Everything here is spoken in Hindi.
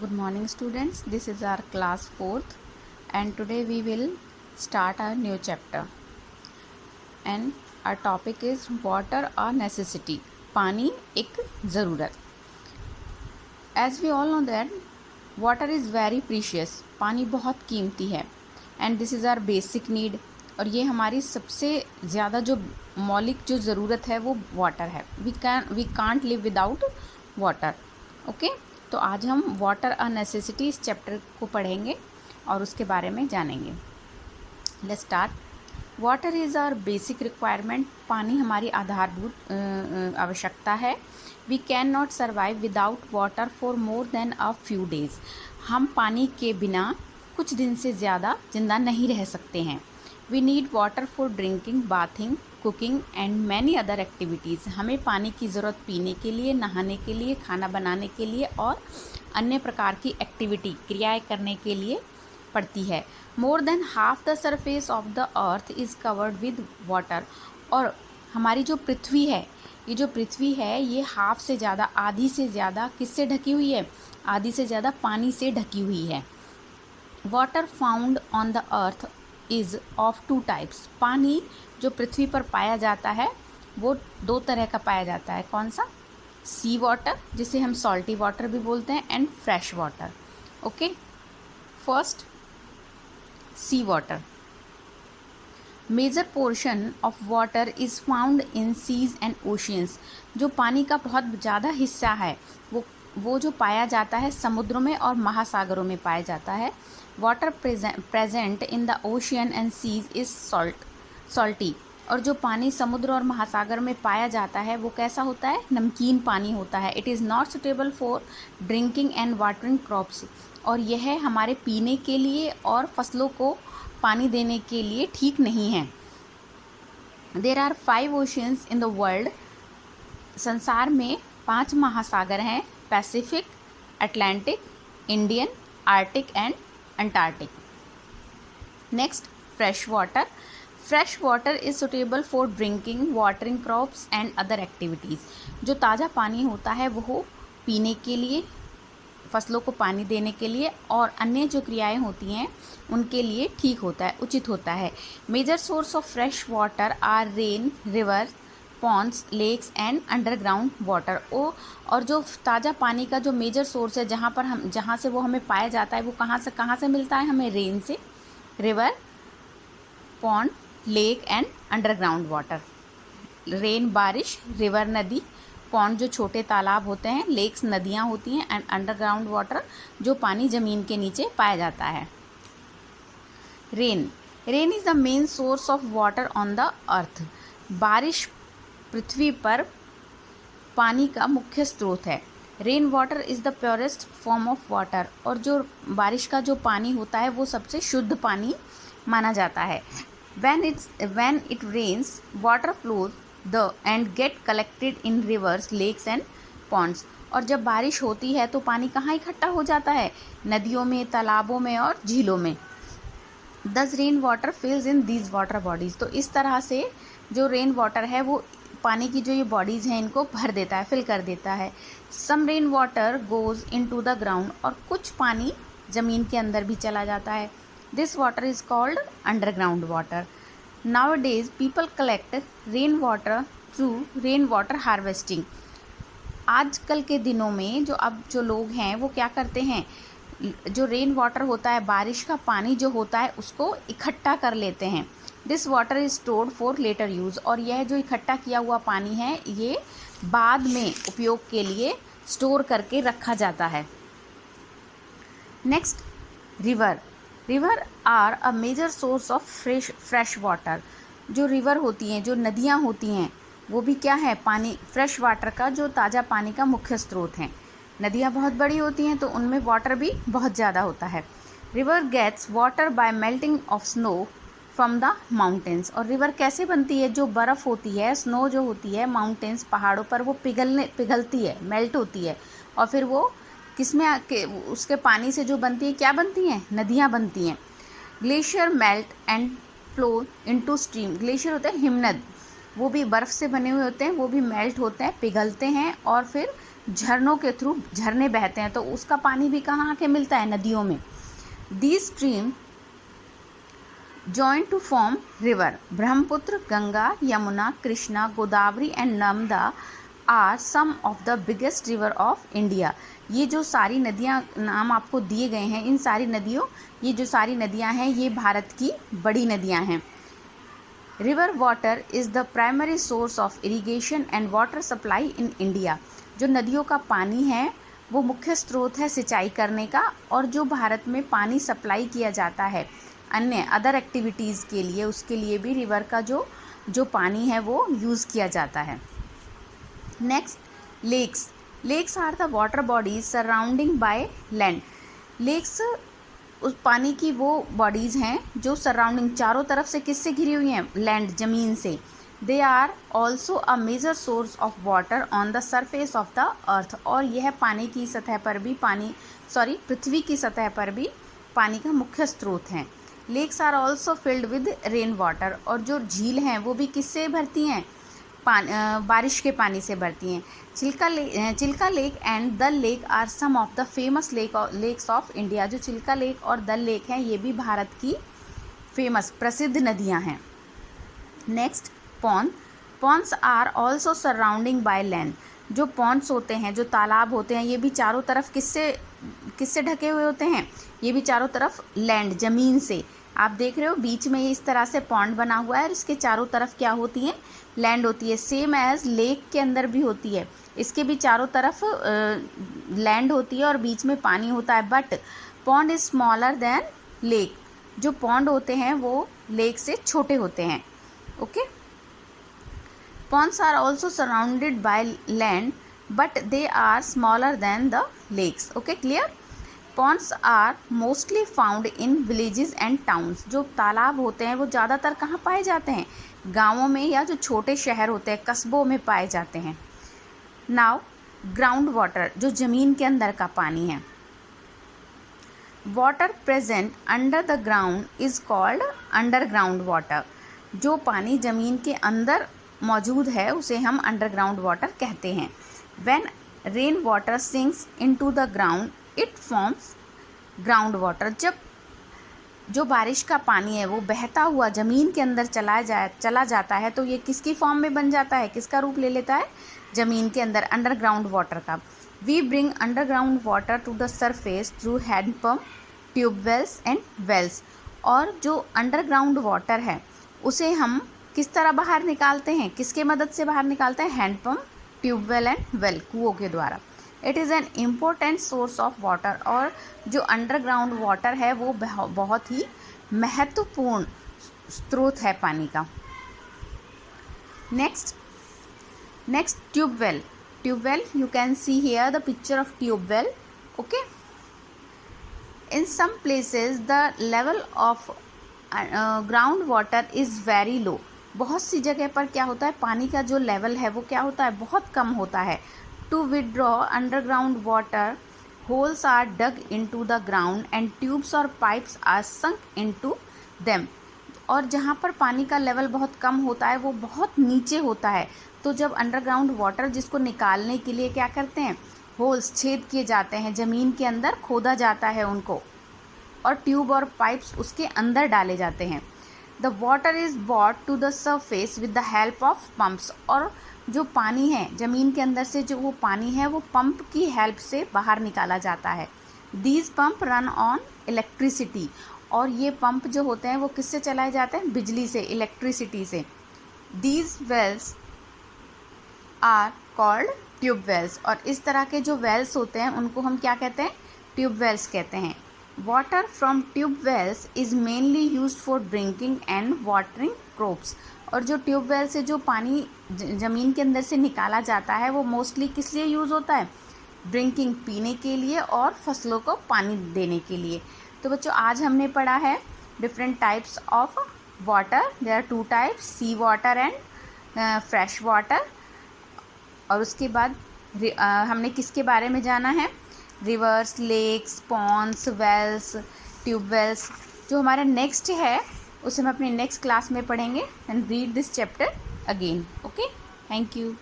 Good morning students, this is our class 4th and today we will start our new chapter and our topic is water a necessity, पानी एक ज़रूरत. As we all know that water is very precious, पानी बहुत कीमती है and this is our basic need और ये हमारी सबसे ज़्यादा जो मौलिक जो ज़रूरत है वो वाटर है. we can't live without water. Okay तो आज हम वाटर अ नेसेसिटी इस चैप्टर को पढ़ेंगे और उसके बारे में जानेंगे. Let's start. Water is our basic requirement, पानी हमारी आधारभूत आवश्यकता है. We can not survive without water for more than a few days. हम पानी के बिना कुछ दिन से ज़्यादा जिंदा नहीं रह सकते हैं. We need water for drinking, bathing, cooking and many other activities. हमें पानी की ज़रूरत पीने के लिए, नहाने के लिए, खाना बनाने के लिए और अन्य प्रकार की एक्टिविटी क्रियाएं करने के लिए पड़ती है. More than half the surface of the earth is covered with water. और हमारी जो पृथ्वी है, ये जो पृथ्वी है ये हाफ से ज़्यादा, आधी से ज़्यादा किससे ढकी हुई है? आधी से ज़्यादा पानी से ढकी हुई है. Water found on the earth is of two types. पानी जो पृथ्वी पर पाया जाता है वो दो तरह का पाया जाता है. कौन सा? सी वाटर, जिसे हम सॉल्टी वाटर भी बोलते हैं, and fresh water. Okay, first sea water. Major portion of water is found in seas and oceans. जो पानी का बहुत ज़्यादा हिस्सा है वो जो पाया जाता है समुद्रों में और महासागरों में पाया जाता है. Water present in the ocean and seas is salty. और जो पानी समुद्र और महासागर में पाया जाता है वो कैसा होता है? नमकीन पानी होता है. It is not suitable for drinking and watering crops. और यह हमारे पीने के लिए और फसलों को पानी देने के लिए ठीक नहीं है. There are 5 oceans in the world. संसार में 5 महासागर हैं. Pacific, Atlantic, Indian, Arctic and Antarctic. Next, fresh water. Fresh water is suitable for drinking, watering crops and other activities. जो ताज़ा पानी होता है वो पीने के लिए, फसलों को पानी देने के लिए और अन्य जो क्रियाएं होती हैं उनके लिए ठीक होता है, उचित होता है. Major source of fresh water are rain, river, ponds, lakes and underground water. और जो ताज़ा पानी का जो मेजर सोर्स है जहाँ से वो हमें पाया जाता है वो कहाँ से मिलता है हमें? रेन से, river, pond, lake and underground water. Rain बारिश, रिवर नदी, पॉन्ड जो छोटे तालाब होते हैं, लेक्स नदियाँ होती हैं एंड अंडरग्राउंड वाटर जो पानी ज़मीन के नीचे पाया जाता है. Rain is the main source of water on the earth. बारिश पृथ्वी पर पानी का मुख्य स्रोत है. Rain water is the purest form of water. और जो बारिश का जो पानी होता है वो सबसे शुद्ध पानी माना जाता है. when it rains, water flows and get collected in rivers, lakes and ponds. और जब बारिश होती है तो पानी कहाँ इकट्ठा हो जाता है? नदियों में, तालाबों में और झीलों में. thus rain water fills in these water bodies. तो इस तरह से जो रेन वाटर है वो पानी की जो ये बॉडीज़ हैं इनको भर देता है, फिल कर देता है. Some rain water goes into the ground. और कुछ पानी ज़मीन के अंदर भी चला जाता है. This water is called underground water. Now days people collect rain water through rain water harvesting. आजकल के दिनों में जो लोग हैं वो क्या करते हैं? जो रेन वाटर होता है, बारिश का पानी जो होता है उसको इकट्ठा कर लेते हैं. This water is stored for later use. और यह जो इकट्ठा किया हुआ पानी है ये बाद में उपयोग के लिए स्टोर करके रखा जाता है. Next, river are a major source of fresh water. जो रिवर होती हैं, जो नदियाँ होती हैं वो भी क्या है? पानी, फ्रेश वाटर का, जो ताज़ा पानी का मुख्य स्रोत हैं. नदियाँ बहुत बड़ी होती हैं तो उनमें वाटर भी बहुत ज़्यादा होता है. River gets water by melting of snow from the mountains. और रिवर कैसे बनती है? जो बर्फ़ होती है, स्नो जो होती है माउंटेन्स, पहाड़ों पर, वो पिघलती है, मेल्ट होती है और फिर वो किसमें उसके पानी से जो बनती है, क्या बनती हैं? नदियाँ बनती हैं. Glacier melt and flow into stream. Glacier होते हैं हिमनद, वो भी बर्फ़ से बने हुए होते हैं, वो भी मेल्ट होते हैं, पिघलते हैं और फिर झरनों के थ्रू झरने बहते हैं, तो उसका पानी भी कहाँ आके मिलता है? नदियों में। These stream join to form river. Brahmaputra, Ganga, Yamuna, Krishna, Godavari and Narmada are some of the biggest river of India. ये जो सारी नदियाँ नाम आपको दिए गए हैं, इन सारी नदियों, ये जो सारी नदियाँ हैं ये भारत की बड़ी नदियाँ हैं। River water is the primary source of irrigation and water supply in India. जो नदियों का पानी है वो मुख्य स्रोत है सिंचाई करने का, और जो भारत में पानी सप्लाई किया जाता है अन्य अदर एक्टिविटीज़ के लिए, उसके लिए भी रिवर का जो पानी है वो यूज़ किया जाता है। Next, lakes. Lakes are the water bodies surrounding by land. Lakes उस पानी की वो बॉडीज़ हैं जो सराउंडिंग चारों तरफ से किससे घिरी हुई हैं? लैंड, ज़मीन से। They are also a major source of water on the surface of the earth. और यह पानी की सतह पर भी पृथ्वी की सतह पर भी पानी का मुख्य स्रोत हैं। Lakes are also filled with rain water. और जो झील हैं वो भी किससे भरती हैं? बारिश के पानी से भरती हैं। Chilika lake and Dal lake are some of the famous lakes of India. जो चिल्का लेक और दल लेक हैं ये भी भारत की फेमस प्रसिद्ध नदियां हैं। Next, ponds are also surrounding by land. जो पॉन्ड्स होते हैं, जो तालाब होते हैं, ये भी चारों तरफ किससे ढके हुए होते हैं? ये भी चारों तरफ लैंड, ज़मीन से। आप देख रहे हो बीच में इस तरह से पॉन्ड बना हुआ है और इसके चारों तरफ क्या होती है? लैंड होती है। सेम एज लेक के अंदर भी होती है, इसके भी चारों तरफ लैंड होती है और बीच में पानी होता है। But pond is smaller than lake. जो पॉन्ड होते हैं वो लेक से छोटे होते हैं। Okay, ponds are also surrounded by land but they are smaller than the lakes. Okay, clear? Ponds are mostly found in villages and towns. जो तालाब होते हैं वो ज़्यादातर कहाँ पाए जाते हैं? गाँवों में या जो छोटे शहर होते हैं, कस्बों में पाए जाते हैं। Now, ground water, जो ज़मीन के अंदर का पानी है। Water present under the ground is called underground water. जो पानी ज़मीन के अंदर मौजूद है उसे हम अंडरग्राउंड वाटर कहते हैं। When rain water sinks into the ground it forms ground water. जब जो बारिश का पानी है वो बहता हुआ ज़मीन के अंदर चला जाता है तो ये किसकी फॉर्म में बन जाता है? किसका रूप ले लेता है? ज़मीन के अंदर अंडरग्राउंड वाटर का। We bring underground water to the surface through hand pump, tube wells and wells. और जो अंडरग्राउंड वाटर है उसे हम किस तरह बाहर निकालते हैं? किसके मदद से बाहर निकालते हैं? हैंडपम्प, ट्यूबवेल एंड वेल, कुओं के द्वारा। It is an important source of water. और जो अंडरग्राउंड वाटर है वो बहुत ही महत्वपूर्ण स्रोत है पानी का। Next, tubewell. Tubewell, you can see here the picture of tubewell. Okay, in some places the level of ground water is very low. बहुत सी जगह पर क्या होता है? पानी का जो लेवल है वो क्या होता है? बहुत कम होता है। To withdraw underground water holes are dug into the ground and tubes और pipes are sunk into them. और जहाँ पर पानी का लेवल बहुत कम होता है वो बहुत नीचे होता है, तो जब अंडरग्राउंड वाटर जिसको निकालने के लिए क्या करते हैं? होल्स, छेद किए जाते हैं, ज़मीन के अंदर खोदा जाता है उनको, और ट्यूब और पाइप्स उसके अंदर डाले जाते हैं। The water is brought to the surface with the help of pumps. और जो पानी है ज़मीन के अंदर से, जो वो पानी है वो पंप की हेल्प से बाहर निकाला जाता है। These pump run on electricity. और ये पंप जो होते हैं वो किससे चलाए जाते हैं? बिजली से, इलेक्ट्रिसिटी से। These wells are called tube wells. और इस तरह के जो वेल्स होते हैं उनको हम क्या कहते हैं? ट्यूब वेल्स कहते हैं। Water from tube wells is mainly used for drinking and watering crops. और जो ट्यूब वेल से जो पानी ज़मीन के अंदर से निकाला जाता है वो मोस्टली किस लिए यूज़ होता है? ड्रिंकिंग, पीने के लिए, और फसलों को पानी देने के लिए। तो बच्चों आज हमने पढ़ा है different types of water. There are 2 types, sea water and fresh water. और उसके बाद हमने किसके बारे में जाना है? Rivers, lakes, ponds, wells, tubewells. जो हमारा नेक्स्ट है उसे हम अपने नेक्स्ट क्लास में पढ़ेंगे। And read this chapter again. Okay, thank you.